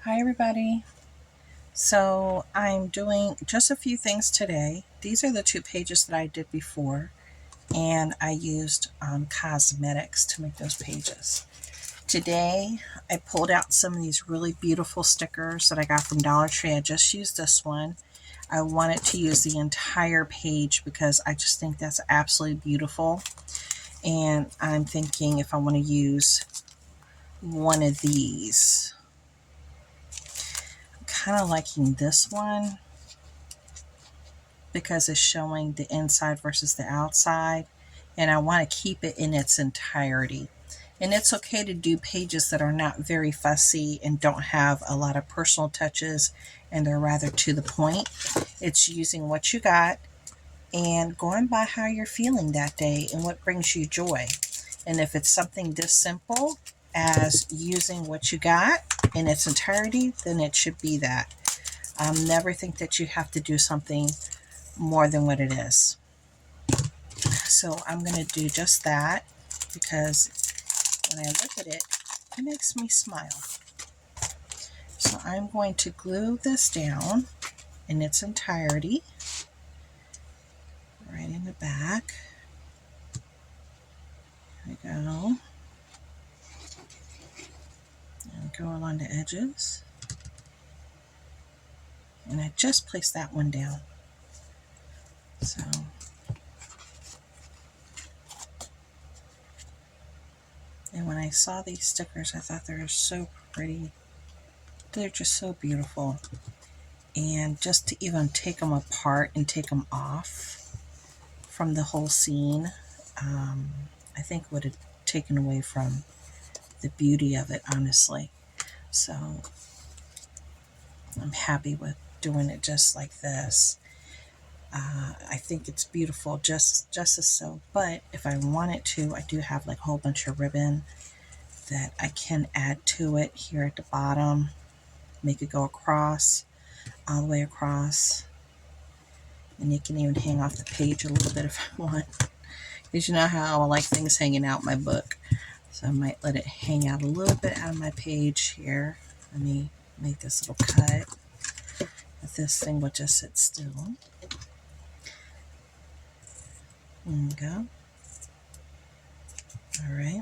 Hi everybody. So I'm doing just a few things today. These are the two pages that I did before, and I used cosmetics to make those pages. Today I pulled out some of these really beautiful stickers that I got from Dollar Tree. I just used this one. I wanted to use the entire page because I just think that's absolutely beautiful. And I'm thinking if I want to use one of these. I'm kind of liking this one because it's showing the inside versus the outside, and I want to keep it in its entirety. And it's okay to do pages that are not very fussy and don't have a lot of personal touches, and they're rather to the point. It's using what you got and going by how you're feeling that day and what brings you joy. And if it's something this simple as using what you got in its entirety, then it should be that. Never think that you have to do something more than what it is. So I'm going to do just that because when I look at it, it makes me smile. So I'm going to glue this down in its entirety right in the back. There we go. And go along the edges. And I just placed that one down. So and when I saw these stickers, I thought they were so pretty. They're just so beautiful. And just to even take them apart and take them off from the whole scene, I think would have taken away from the beauty of it, honestly. So I'm happy with doing it just like this. I think it's beautiful just as so. But if I wanted to, I do have like a whole bunch of ribbon that I can add to it here at the bottom. Make it go across, all the way across. And you can even hang off the page a little bit if I want. Because you know how I like things hanging out my book. So I might let it hang out a little bit out of my page here. Let me make this little cut. But this thing will just sit still. There we go. All right.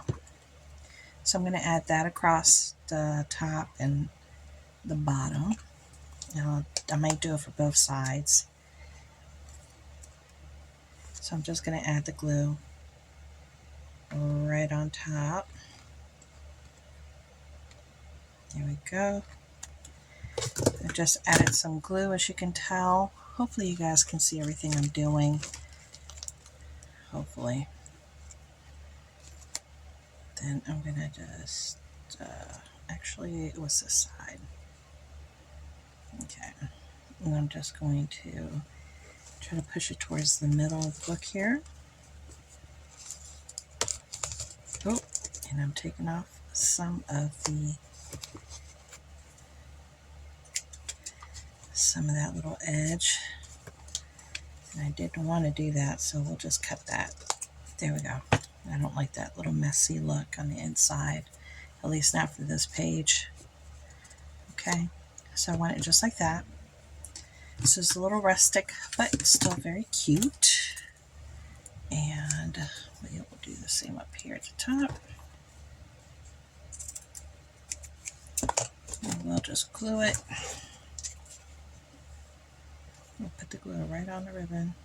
So I'm going to add that across the top and the bottom. Now I might do it for both sides. So I'm just going to add the glue right on top. There we go. I just added some glue, as you can tell. Hopefully you guys can see everything I'm doing. Hopefully. Then I'm going to just, actually it was this side. Okay. And I'm just going to try to push it towards the middle of the book here. Oh, and I'm taking off some of that little edge. And I didn't want to do that, so we'll just cut that. There we go. I don't like that little messy look on the inside, at least not for this page. Okay, so I want it just like that. This is a little rustic, but still very cute. And we'll do the same up here at the top. And we'll just glue it. We'll put the glue right on the ribbon.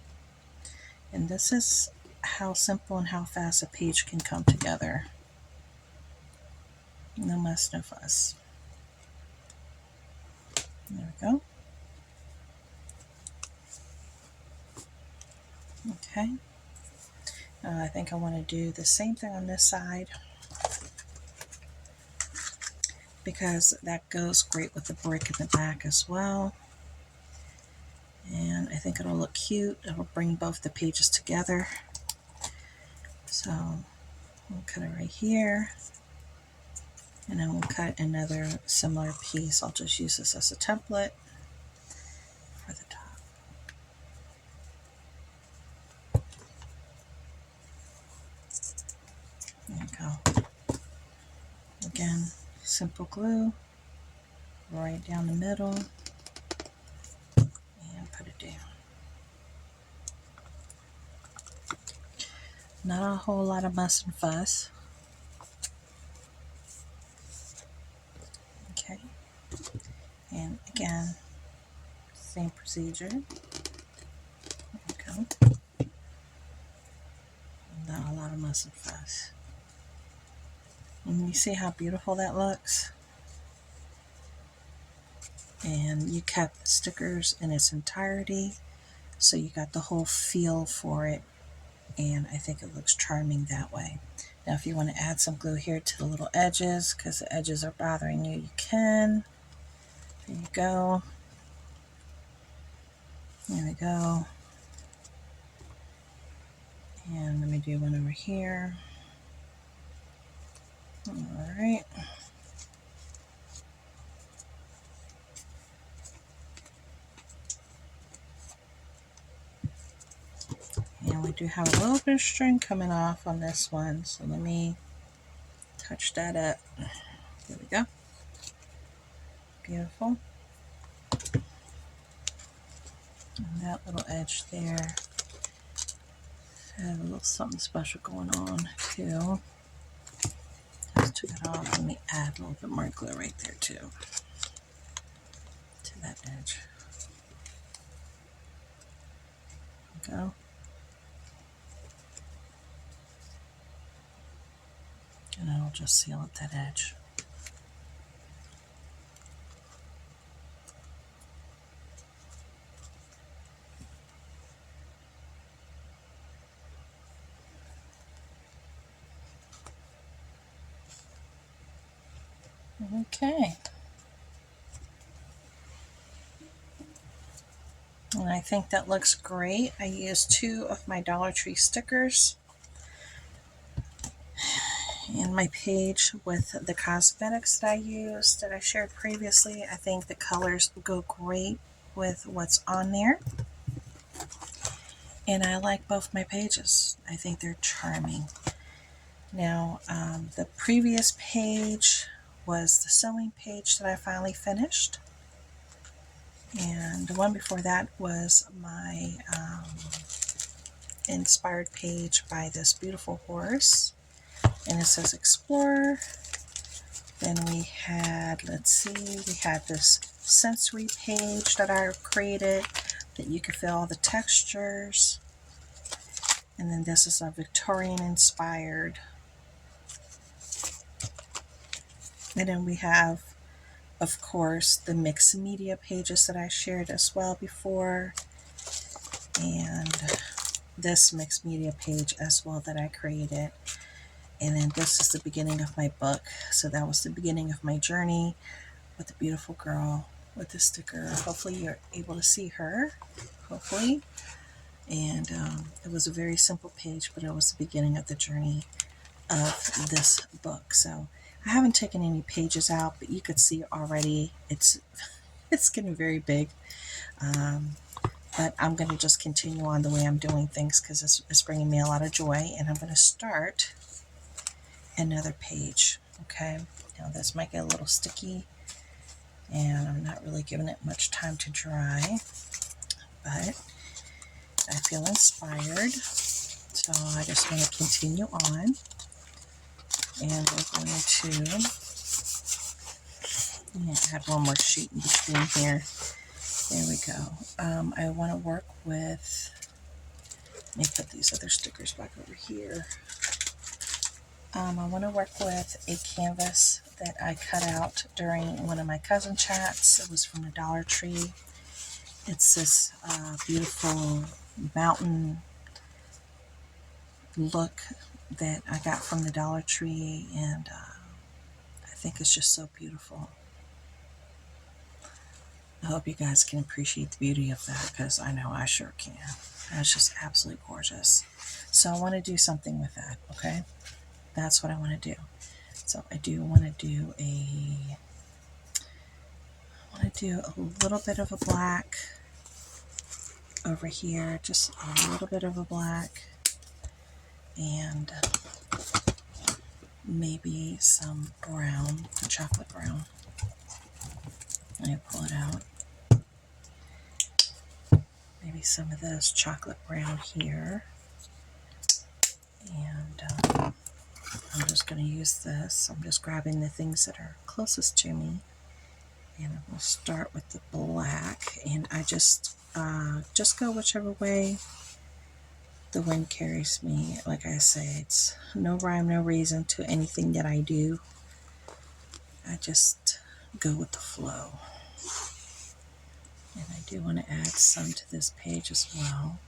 And this is how simple and how fast a page can come together. No muss, no fuss. There we go. Okay. I think I want to do the same thing on this side because that goes great with the brick in the back as well. And I think it'll look cute. It'll bring both the pages together. So we'll cut it right here. And then we'll cut another similar piece. I'll just use this as a template for the top. There you go. Again, simple glue right down the middle and put it down. Not a whole lot of muss and fuss. Okay, and again, same procedure. There we go. Not a lot of muss and fuss. And you see how beautiful that looks? And you kept the stickers in its entirety, so you got the whole feel for it, and I think it looks charming that way. Now if you want to add some glue here to the little edges because the edges are bothering you, you can. There you go. There we go. And let me do one over here. Alright. And we do have a little bit of string coming off on this one, so let me touch that up. There we go. Beautiful. And that little edge there had a little something special going on too. Just took it off. Let me add a little bit more glue right there too, to that edge. There we go. And I'll just seal up that edge. Okay. And I think that looks great. I used 2 of my Dollar Tree stickers in my page with the cosmetics that I used that I shared previously. I think the colors go great with what's on there. And I like both my pages. I think they're charming. Now, the previous page was the sewing page that I finally finished. And the one before that was my inspired page by this beautiful horse. And it says Explorer. Then we had, let's see, we had this sensory page that I created that you could feel all the textures. And then this is a Victorian inspired. And then we have, of course, the mixed media pages that I shared as well before. And this mixed media page as well that I created. And then this is the beginning of my book. So that was the beginning of my journey with the beautiful girl with the sticker. Hopefully you're able to see her. Hopefully. And it was a very simple page, but it was the beginning of the journey of this book. So I haven't taken any pages out, but you could see already it's getting very big. But I'm going to just continue on the way I'm doing things because it's bringing me a lot of joy. And I'm going to start another page. Okay, now this might get a little sticky and I'm not really giving it much time to dry, but I feel inspired, so I just want to continue on. And we're going to add one more sheet in between here. There we go. I want to work with, let me put these other stickers back over here. I want to work with a canvas that I cut out during one of my cousin chats. It was from the Dollar Tree. It's this beautiful mountain look that I got from the Dollar Tree, and I think it's just so beautiful. I hope you guys can appreciate the beauty of that, because I know I sure can. It's just absolutely gorgeous. So I want to do something with that, okay? That's what I want to do. So I do want to do a little bit of a black over here, just a little bit of a black, and maybe some brown, chocolate brown. I pull it out. Maybe some of this chocolate brown here. And I'm just going to use this. I'm just grabbing the things that are closest to me. And we'll start with the black. And I just go whichever way the wind carries me. Like I say, it's no rhyme, no reason to anything that I do. I just go with the flow. And I do want to add some to this page as well.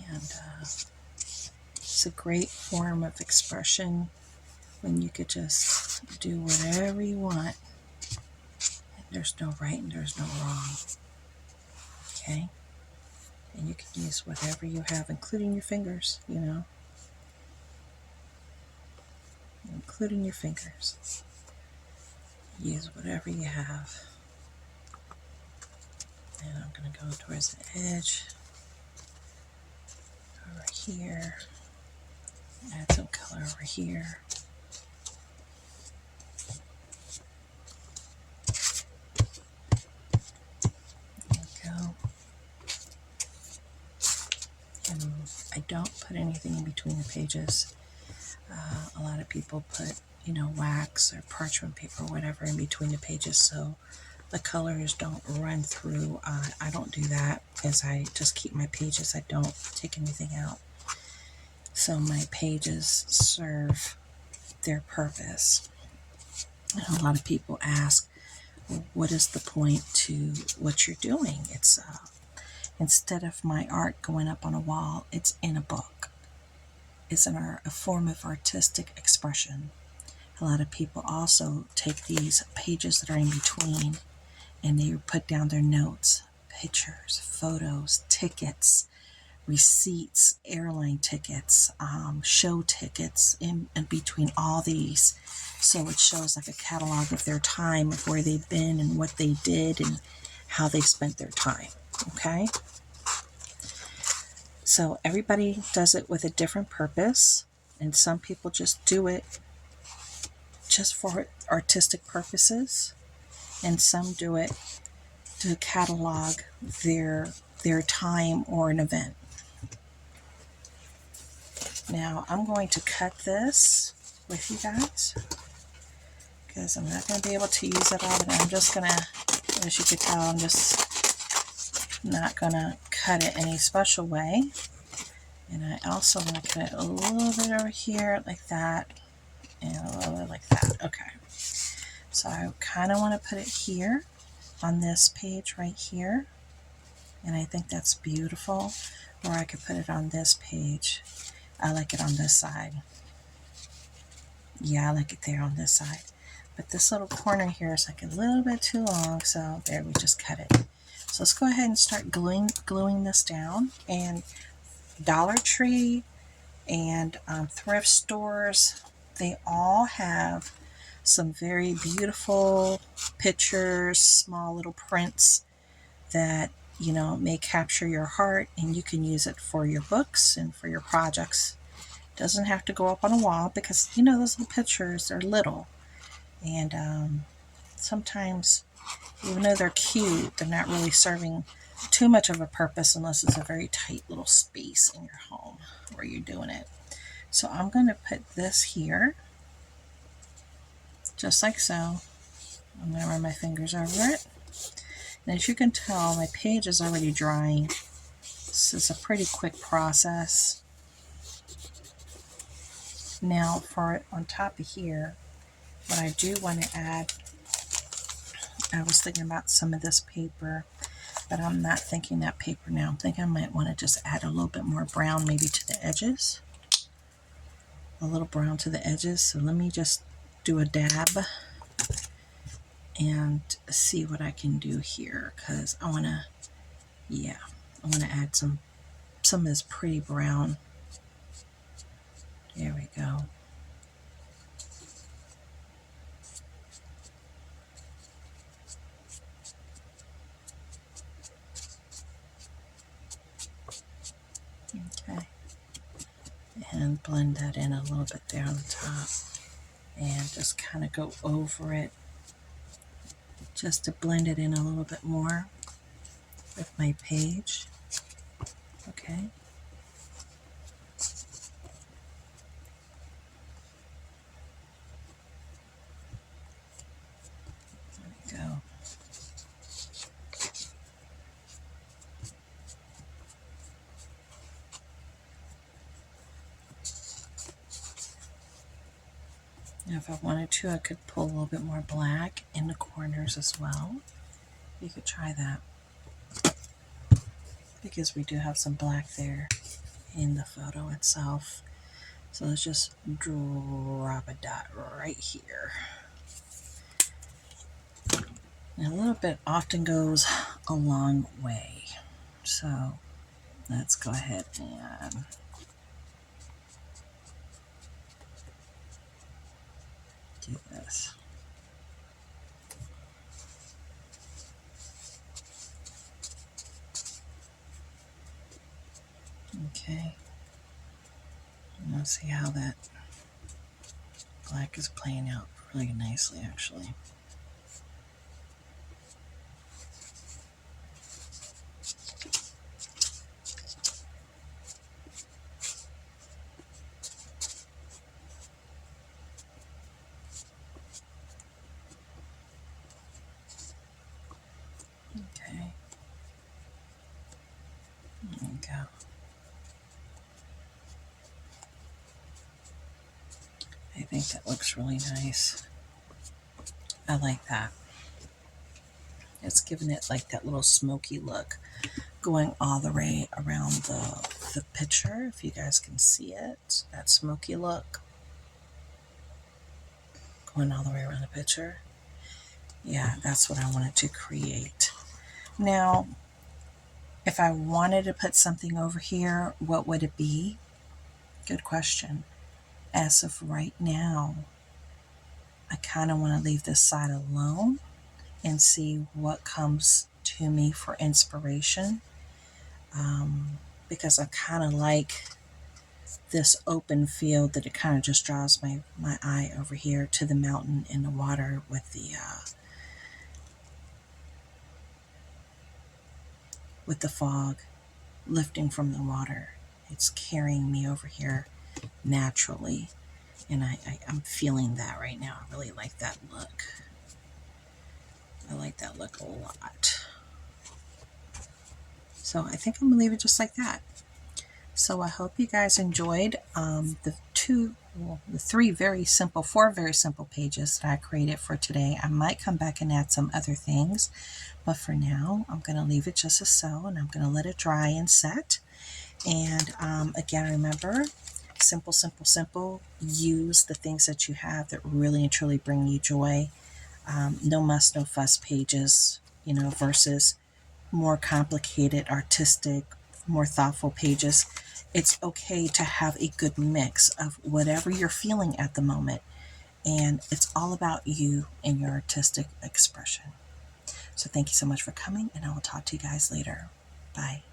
And it's a great form of expression when you could just do whatever you want. And there's no right and there's no wrong. Okay? And you can use whatever you have, including your fingers, you know. Including your fingers. Use whatever you have. And I'm going to go towards the edge. Over here. Add some color over here. There we go. And I don't put anything in between the pages. A lot of people put, you know, wax or parchment paper or whatever in between the pages so the colors don't run through. I don't do that because I just keep my pages. I don't take anything out. So my pages serve their purpose. And a lot of people ask, well, what is the point to what you're doing? It's instead of my art going up on a wall, it's in a book. It's a form of artistic expression. A lot of people also take these pages that are in between and they put down their notes, pictures, photos, tickets, receipts, airline tickets, show tickets in between all these. So it shows like a catalog of their time, of where they've been and what they did and how they spent their time. Okay? So everybody does it with a different purpose, and some people just do it just for artistic purposes, and some do it to catalog their time or an event. Now I'm going to cut this with you guys because I'm not going to be able to use it all, but I'm just going to, as you can tell, I'm just not going to cut it any special way. And I also want to cut it a little bit over here like that and a little bit like that. Okay. So I kind of want to put it here on this page right here. And I think that's beautiful. Or I could put it on this page. I like it on this side. Yeah, I like it there on this side. But this little corner here is like a little bit too long. So there, we just cut it. So let's go ahead and start gluing this down. And Dollar Tree and thrift stores, they all have some very beautiful pictures, small little prints that, you know, may capture your heart, and you can use it for your books and for your projects. It doesn't have to go up on a wall because, you know, those little pictures are little, and sometimes, even though they're cute, they're not really serving too much of a purpose unless it's a very tight little space in your home where you're doing it. So I'm going to put this here, just like so. I'm going to run my fingers over it. And as you can tell, my page is already drying. This is a pretty quick process. Now for on top of here, what I do want to add, I was thinking about some of this paper, but I'm not thinking that paper now. I'm thinking I might want to just add a little bit more brown maybe to the edges. A little brown to the edges. So let me just do a dab and see what I can do here, because I want to, yeah, I want to add some of this pretty brown. There we go. Okay. And blend that in a little bit there on the top. and just kind of go over it just to blend it in a little bit more with my page. Okay. There we go. Now if I wanted to, I could pull a little bit more black in the corners as well. You could try that, because we do have some black there in the photo itself. So let's just drop a dot right here. And a little bit often goes a long way. So let's go ahead and do this. Okay. And let's see how that black is playing out really nicely, actually. Okay. There we go. I think that looks really nice. I like that. It's giving it like that little smoky look going all the way around the picture, if you guys can see it, that smoky look going all the way around the picture. Yeah, that's what I wanted to create. Now, if I wanted to put something over here, what would it be? Good question. As of right now, I kind of want to leave this side alone and see what comes to me for inspiration, because I kind of like this open field that it kind of just draws my eye over here to the mountain and the water with the fog lifting from the water. It's carrying me over here naturally, and I'm feeling that right now. I really like that look. I like that look a lot. So I think I'm gonna leave it just like that. So I hope you guys enjoyed the four very simple pages that I created for today. I might come back and add some other things, but for now, I'm going to leave it just as so, and I'm going to let it dry and set. And again, remember, simple, simple, simple. Use the things that you have that really and truly bring you joy. No muss, no fuss pages, versus more complicated, artistic, more thoughtful pages. It's okay to have a good mix of whatever you're feeling at the moment. And it's all about you and your artistic expression. So thank you so much for coming, and I will talk to you guys later. Bye.